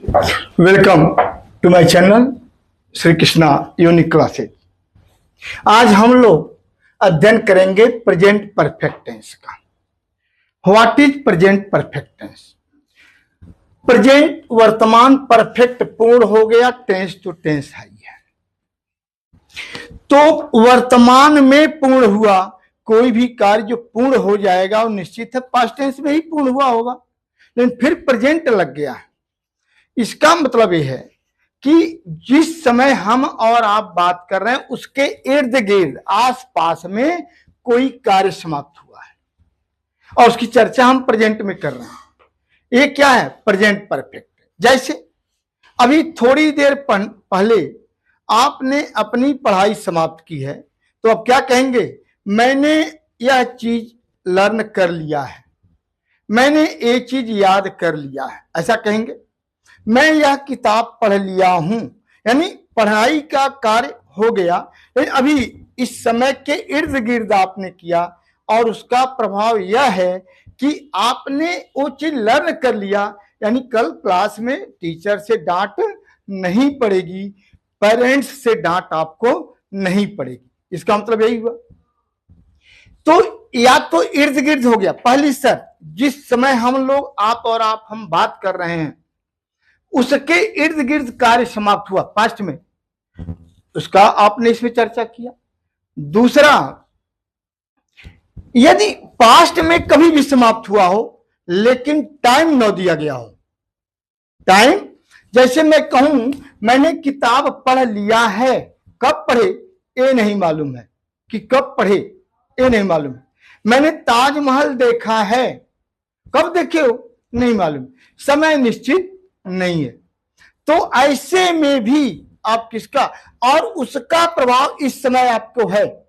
Welcome to my channel Shri Krishna unique classes. आज हम लोग अध्ययन करेंगे प्रेजेंट परफेक्ट टेंस का। What is present perfect tense? Present वर्तमान परफेक्ट पूर्ण हो गया, टेंस तो टेंस है ही है। तो वर्तमान में पूर्ण हुआ कोई भी कार्य जो पूर्ण हो जाएगा वो निश्चित है पास्ट टेंस में ही पूर्ण हुआ होगा, लेकिन फिर प्रेजेंट लग गया है। इसका मतलब यह है कि जिस समय हम और आप बात कर रहे हैं उसके इर्द गिर्द आसपास में कोई कार्य समाप्त हुआ है और उसकी चर्चा हम प्रेजेंट में कर रहे हैं। ये क्या है? Present perfect. जैसे अभी थोड़ी देर पहले आपने अपनी पढ़ाई समाप्त की है, तो अब क्या कहेंगे? मैंने यह चीज लर्न कर लिया है, मैंने ये चीज याद कर लिया है, ऐसा कहेंगे। मैं यह किताब पढ़ लिया हूं, यानी पढ़ाई का कार्य हो गया, लेकिन अभी इस समय के इर्द गिर्द आपने किया और उसका प्रभाव यह है कि आपने वो चीज लर्न कर लिया। यानी कल क्लास में टीचर से डांट नहीं पड़ेगी, पेरेंट्स से डांट आपको नहीं पड़ेगी। इसका मतलब यही हुआ। तो या तो इर्द गिर्द हो गया, पहली शर्त जिस समय हम लोग आप और आप हम बात कर रहे हैं उसके इर्द गिर्द कार्य समाप्त हुआ पास्ट में, उसका आपने इसमें चर्चा किया। दूसरा, यदि पास्ट में कभी भी समाप्त हुआ हो लेकिन टाइम न दिया गया हो, टाइम, जैसे मैं कहूं मैंने किताब पढ़ लिया है, कब पढ़े ये नहीं मालूम है, कि कब पढ़े ये नहीं मालूम है। मैंने ताजमहल देखा है, कब देखे हो नहीं मालूम, समय निश्चित नहीं है। तो ऐसे में भी आप किसका और उसका प्रभाव इस समय आपको है,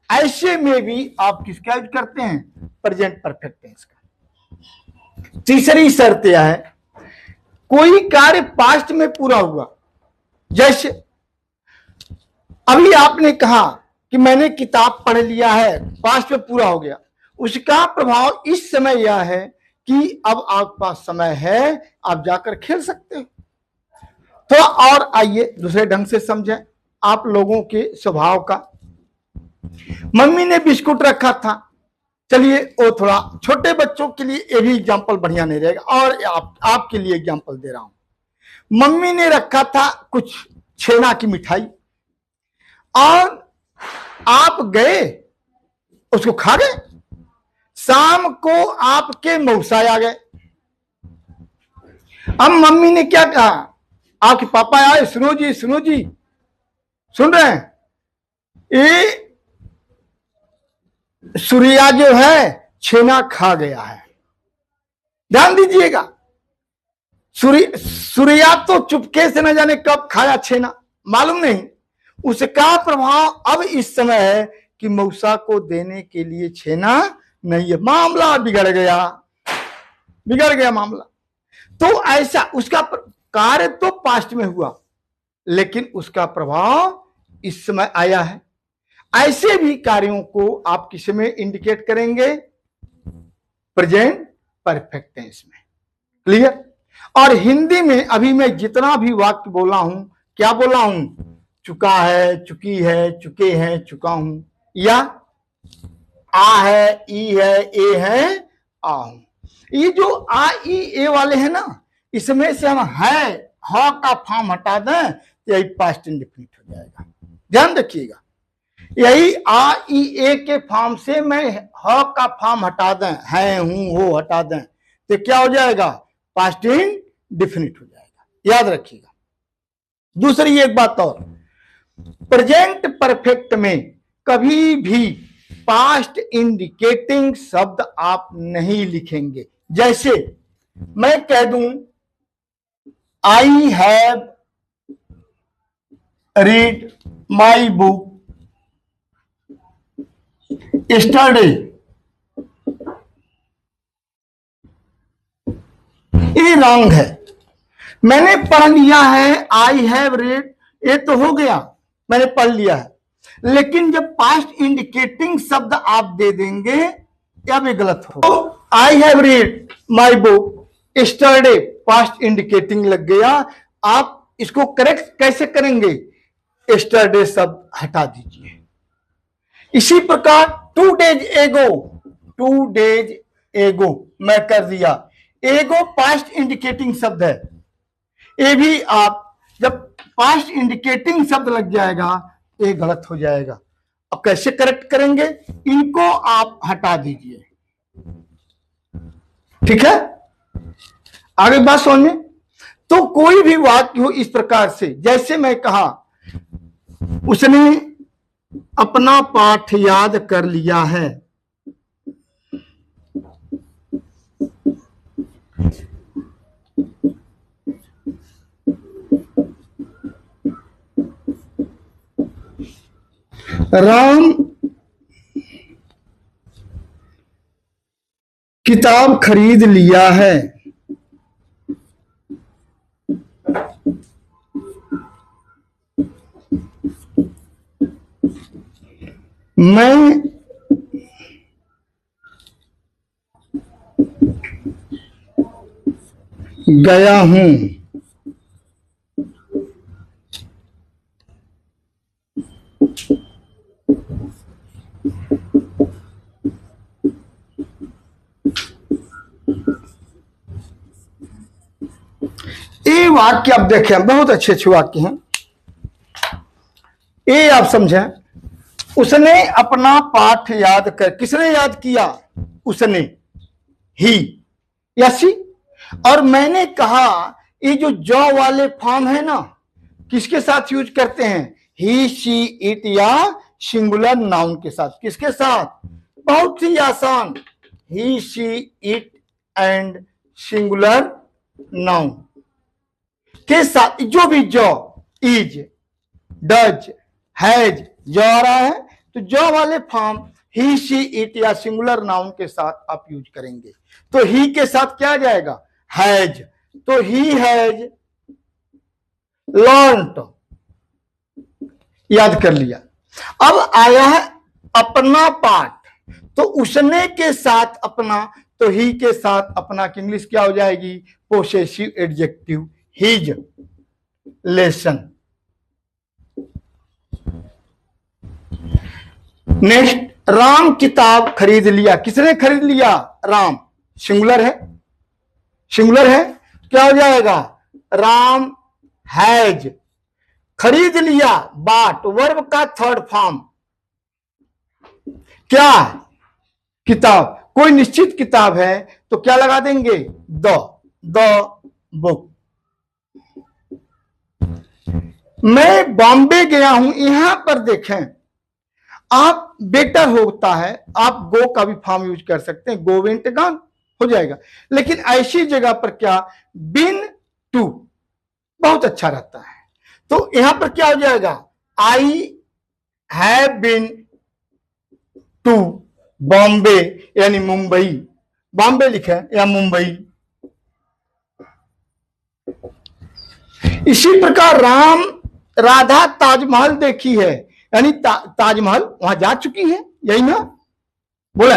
ऐसे में भी आप किसका यूज करते हैं? प्रेजेंट परफेक्ट टेंस का। तीसरी शर्त यह है कोई कार्य पास्ट में पूरा हुआ, जैसे अभी आपने कहा कि मैंने किताब पढ़ लिया है, पास्ट में पूरा हो गया, उसका प्रभाव इस समय यह है कि अब आपके पास समय है, आप जाकर खेल सकते हो। तो और आइए दूसरे ढंग से समझें आप लोगों के स्वभाव का। मम्मी ने बिस्कुट रखा था, चलिए वो थोड़ा छोटे बच्चों के लिए ये भी एग्जाम्पल बढ़िया नहीं रहेगा और आपके लिए एग्जाम्पल दे रहा हूं। मम्मी ने रखा था कुछ छेना की मिठाई और आप गए उसको खा गए। शाम को आपके मौसा आ गए। अब मम्मी ने क्या कहा? आपके पापा आए, सुनो जी सुनो जी, सुन रहे हैं, ये सूर्या जो है छेना खा गया है, ध्यान दीजिएगा। सूर्या तो चुपके से न जाने कब खाया छेना, मालूम नहीं। उसका प्रभाव अब इस समय है कि मौसा को देने के लिए छेना नहीं है, मामला बिगड़ गया मामला। तो ऐसा उसका कार्य तो पास्ट में हुआ लेकिन उसका प्रभाव इस समय आया है। ऐसे भी कार्यों को आप किस में इंडिकेट करेंगे? प्रेजेंट परफेक्ट टेंस में। क्लियर? और हिंदी में अभी मैं जितना भी वाक्य बोला हूं, क्या बोला हूं? चुका है, चुकी है, चुके हैं, चुका हूं, या आ है, ई है, ए है, आ हूं। ये जो आ ई ए वाले हैं ना, इसमें से हम है ह का फॉर्म हटा दें, यही पास्ट इंडेफिनिट हो जाएगा। ध्यान रखिएगा, यही आ ई ए के फॉर्म से मैं ह का फॉर्म हटा दें, है, हूं, हो हटा दें, तो क्या हो जाएगा? पास्ट इंडेफिनिट हो जाएगा। याद रखिएगा। दूसरी एक बात और, प्रेजेंट परफेक्ट में कभी भी पास्ट इंडिकेटिंग शब्द आप नहीं लिखेंगे। जैसे मैं कह दूं I have read my book yesterday, ये रॉन्ग है। मैंने पढ़ लिया है, आई हैव रीड, ये तो हो गया, मैंने पढ़ लिया है, लेकिन जब पास्ट इंडिकेटिंग शब्द आप दे देंगे या भी गलत हो। I have read my book yesterday, past indicating लग गया। आप इसको करेक्ट कैसे करेंगे? यस्टरडे शब्द हटा दीजिए। इसी प्रकार 2 days ago, 2 days ago मैं कर दिया। एगो पास्ट इंडिकेटिंग शब्द है, ये भी आप जब पास्ट इंडिकेटिंग शब्द लग जाएगा ये गलत हो जाएगा। अब कैसे करेक्ट करेंगे? इनको आप हटा दीजिए। ठीक है, आगे बात समझिए। तो कोई भी वाक्य हो इस प्रकार से, जैसे मैं कहा उसने अपना पाठ याद कर लिया है, राम किताब खरीद लिया है, मैं गया हूं, ये वाक्य आप देखें, बहुत अच्छे अच्छे वाक्य हैं। ये आप समझें, उसने अपना पाठ याद कर, किसने याद किया? उसने, ही या सी। और मैंने कहा ये जो जॉ वाले फॉर्म है ना, किसके साथ यूज करते हैं? ही, शी, इट या सिंगुलर नाउन के साथ। किसके साथ? बहुत ही आसान, he, she, it and singular noun के साथ। जो भी जॉ, इज, डज, हैज, जॉ आ रहा है तो जॉ वाले फॉर्म ही, शी, इट या सिंगुलर नाउन के साथ आप यूज करेंगे। तो ही के साथ क्या आ जाएगा? हैज। तो ही हैज लर्नड, याद कर लिया। अब आया है अपना पाठ, तो उसने के साथ अपना, तो ही के साथ अपना की इंग्लिश क्या हो जाएगी? Possessive adjective, his lesson. Next, Ram किताब खरीद लिया। किसने खरीद लिया? राम। सिंगुलर है, सिंगुलर है, क्या हो जाएगा? राम हैज खरीद लिया, बाट, वर्ब का थर्ड फॉर्म क्या? किताब। कोई निश्चित किताब है तो क्या लगा देंगे? The book. मैं बॉम्बे गया हूं, यहां पर देखें आप, बेटर होता है आप गो का भी फॉर्म यूज कर सकते हैं, गो वेंट गॉन हो जाएगा। लेकिन ऐसी जगह पर क्या? बिन टू बहुत अच्छा रहता है। तो यहां पर क्या हो जाएगा? I have been to Bombay, यानी मुंबई। बॉम्बे लिखे या मुंबई। इसी प्रकार राधा ताजमहल देखी है, यानी ताजमहल वहां जा चुकी है, यही ना बोले।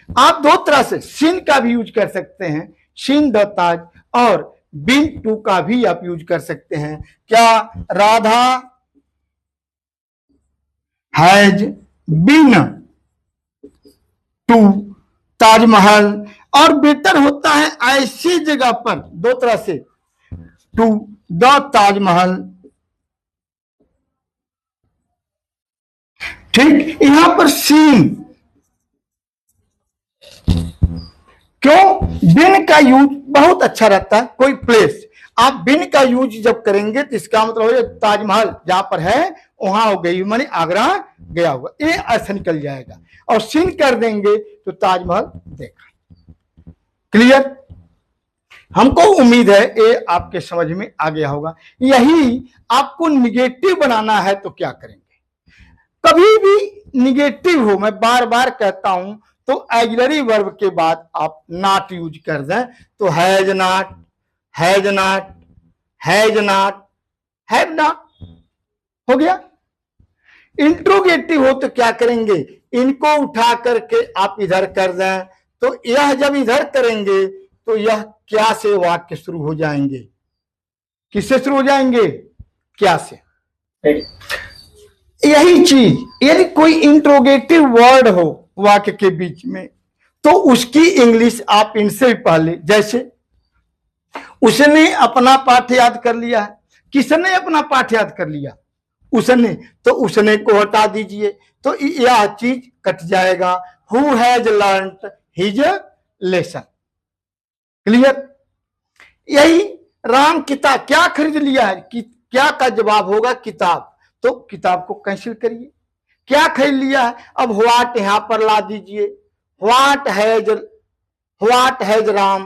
आप दो तरह से सीन का भी यूज कर सकते हैं, सीन द ताज, और बिन टू का भी आप यूज कर सकते हैं। क्या? Radha has been to Taj Mahal. और बेटर होता है ऐसी जगह पर दो तरह से, टू द ताजमहल। ठीक, यहां पर सीन, क्यों? बिन का यूज बहुत अच्छा रहता है। कोई प्लेस आप बिन का यूज जब करेंगे तो इसका मतलब है ताजमहल जहां पर है वहां हो गई, माने आगरा गया हुआ, ये ऐसा निकल जाएगा। और सीन कर देंगे तो ताजमहल देखा। क्लियर? हमको उम्मीद है ये आपके समझ में आ गया होगा। यही आपको निगेटिव बनाना है तो क्या करेंगे? कभी भी निगेटिव हो, मैं बार बार कहता हूं, तो ऑक्सिलरी वर्ब के बाद आप नॉट यूज कर दें तो has not, has not, has not, have not हो गया। इंट्रोगेटिव हो तो क्या करेंगे? इनको उठा करके आप इधर कर दें, तो यह जब इधर करेंगे तो यह क्या से वाक्य शुरू हो जाएंगे। किससे शुरू हो जाएंगे? क्या से। यही चीज यदि कोई इंट्रोगेटिव वर्ड हो वाक्य के बीच में तो उसकी इंग्लिश आप इनसे भी पहले, जैसे उसने अपना पाठ याद कर लिया है। किसने अपना पाठ याद कर लिया? उसने। तो उसने को हटा दीजिए तो यह चीज कट जाएगा। Who has learned his lesson. Clear? यही राम किताब क्या खरीद लिया है कि क्या का जवाब होगा किताब। तो किताब को कैंसिल करिए। क्या खरीद लिया है? अब व्हाट यहां पर ला दीजिए। What has Ram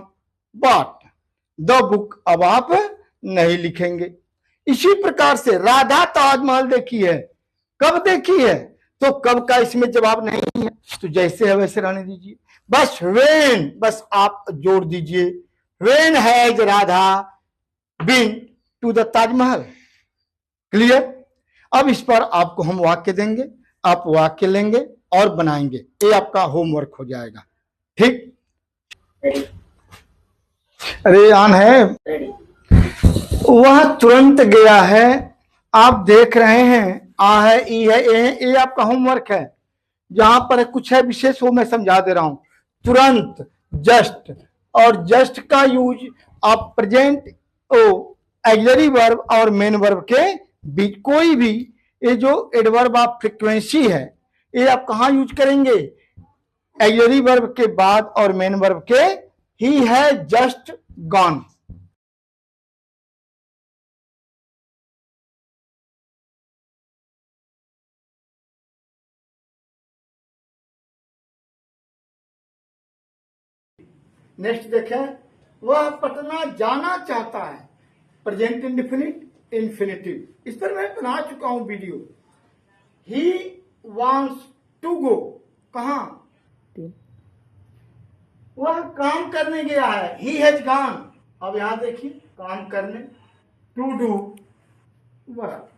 bought the book. अब आप नहीं लिखेंगे। इसी प्रकार से राधा ताजमहल देखी है। कब देखी है? तो कब का इसमें जवाब नहीं है, तो जैसे है वैसे रहने दीजिए। बस वेन, बस आप जोड़ दीजिए। When has Radha been to the Taj Mahal. Clear? अब इस पर आपको हम वाक्य देंगे, आप वाक्य लेंगे और बनाएंगे। ये आपका होमवर्क हो जाएगा। ठीक? अरे आन है। वह तुरंत गया है। आप देख रहे हैं आ है, ई है, ए है। ये आपका होमवर्क है। जहां पर कुछ है विशेष वो मैं समझा दे रहा हूं। तुरंत, जस्ट, और जस्ट का यूज आप प्रेजेंट ऑक्सिलरी वर्ब और मेन वर्ब के बीच कोई भी ये जो एडवर्ब ऑफ फ्रीक्वेंसी है ये आप कहां यूज करेंगे? ऑक्सिलरी वर्ब के बाद और मेन वर्ब के। ही है जस्ट गॉन। नेक्स्ट देखें, वह पटना जाना चाहता है। Present indefinite infinitive. इस पर मैं बना चुका हूं video. He wants to go. कहां? वह काम करने गया है। He has gone. अब यहां देखिए, काम करने, टू डू वर्क।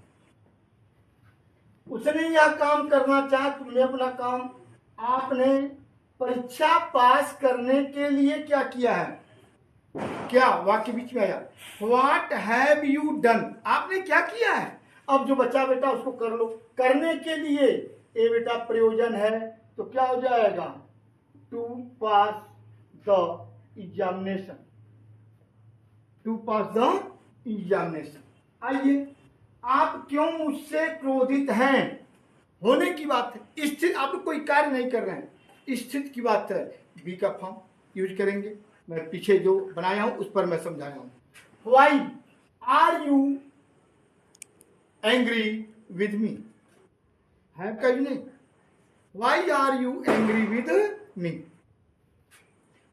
उसने यह काम करना चाहा, तुमने अपना काम। आपने परीक्षा पास करने के लिए क्या किया है? क्या वाक्य बीच में आया? What have you done. आपने क्या किया है? अब जो बच्चा बेटा उसको कर लो। करने के लिए ये बेटा प्रयोजन है तो क्या हो जाएगा? To pass the examination. To pass the examination. आइए, आप क्यों मुझसे क्रोधित हैं? होने की बात है। स्थित, आप कोई कार्य नहीं कर रहे हैं, स्थित की बात है। बी का फॉर्म यूज करेंगे। मैं पीछे जो बनाया हूं उस पर मैं समझाया हूं। Why are you angry with me. है कहीं नहीं। Why are you angry with me.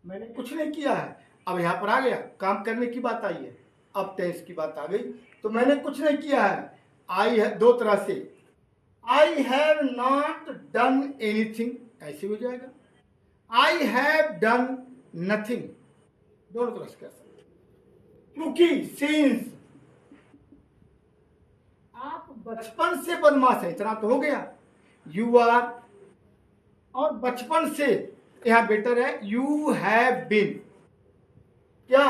मैंने कुछ नहीं किया है। अब यहां पर आ गया, काम करने की बात आई है। अब टेंस की बात आ गई। तो मैंने कुछ नहीं किया है। आई है दो तरह से। I have not done anything ऐसे हो जाएगा। आई हैव डन नथिंग दोनों तरह से कह सकते। क्योंकि सिंस आप बचपन से बदमाश है, इतना तो हो गया। यू आर, और बचपन से यहां बेटर है यू हैव बीन। क्या?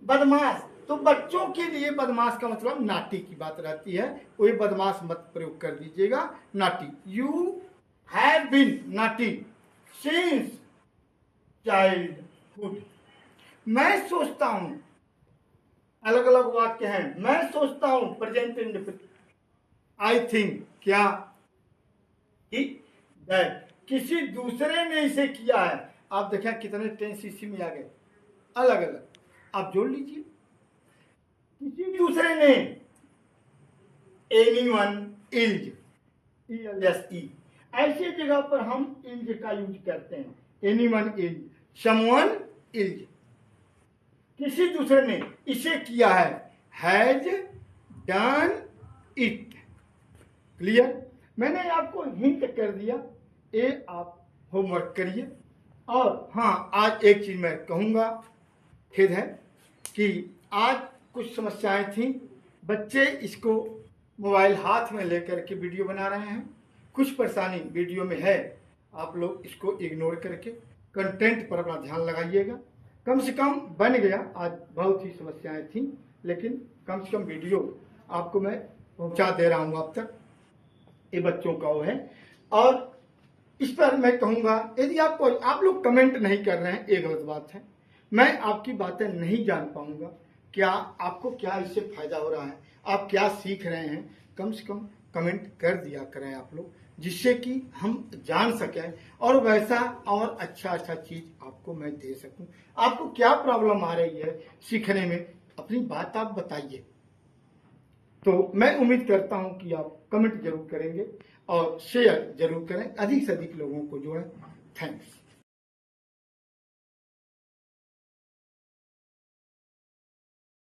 बदमाश। तो बच्चों के लिए बदमाश का मतलब नाटी की बात रहती है। कोई बदमाश मत प्रयोग कर दीजिएगा, naughty. You have been naughty since childhood. मैं सोचता हूं, अलग अलग वाक्य हैं। मैं सोचता हूं प्रेजेंट इंडेफिनिट। आई थिंक, क्या? दैट, किसी दूसरे ने इसे किया है। आप देखें कितने टेंस इसी में आ गए अलग अलग। आप जोड़ लीजिए। किसी दूसरे ने, एनीवन इल्ज, ई। ऐसी जगह पर हम इल्ज का यूज करते हैं। Anyone else, someone else. किसी दूसरे ने इसे किया है। Has done it. क्लियर? मैंने आपको हिंट कर दिया। ये आप होमवर्क करिए। और हाँ, आज एक चीज मैं कहूंगा, खेद है कि आज कुछ समस्याएं थी। बच्चे इसको मोबाइल हाथ में लेकर के वीडियो बना रहे हैं। कुछ परेशानी वीडियो में है। आप लोग इसको इग्नोर करके कंटेंट पर अपना ध्यान लगाइएगा। कम से कम बन गया। आज बहुत ही समस्याएं थी, लेकिन कम से कम वीडियो आपको मैं पहुंचा दे रहा हूं आप तक। ये बच्चों का वो है। और इस पर मैं कहूंगा, यदि आप लोग कमेंट नहीं कर रहे हैं, ये गलत बात है। मैं आपकी बातें नहीं जान पाऊंगा, क्या आपको क्या इससे फायदा हो रहा है, आप क्या सीख रहे हैं। कम से कम कमेंट कर दिया करें आप लोग, जिससे कि हम जान सकें और वैसा और अच्छा चीज आपको मैं दे सकूं। आपको क्या प्रॉब्लम आ रही है सीखने में, अपनी बात आप बताइए। तो मैं उम्मीद करता हूं कि आप कमेंट जरूर करेंगे और शेयर जरूर करें, अधिक से अधिक लोगों को जोड़ें। थैंक्स।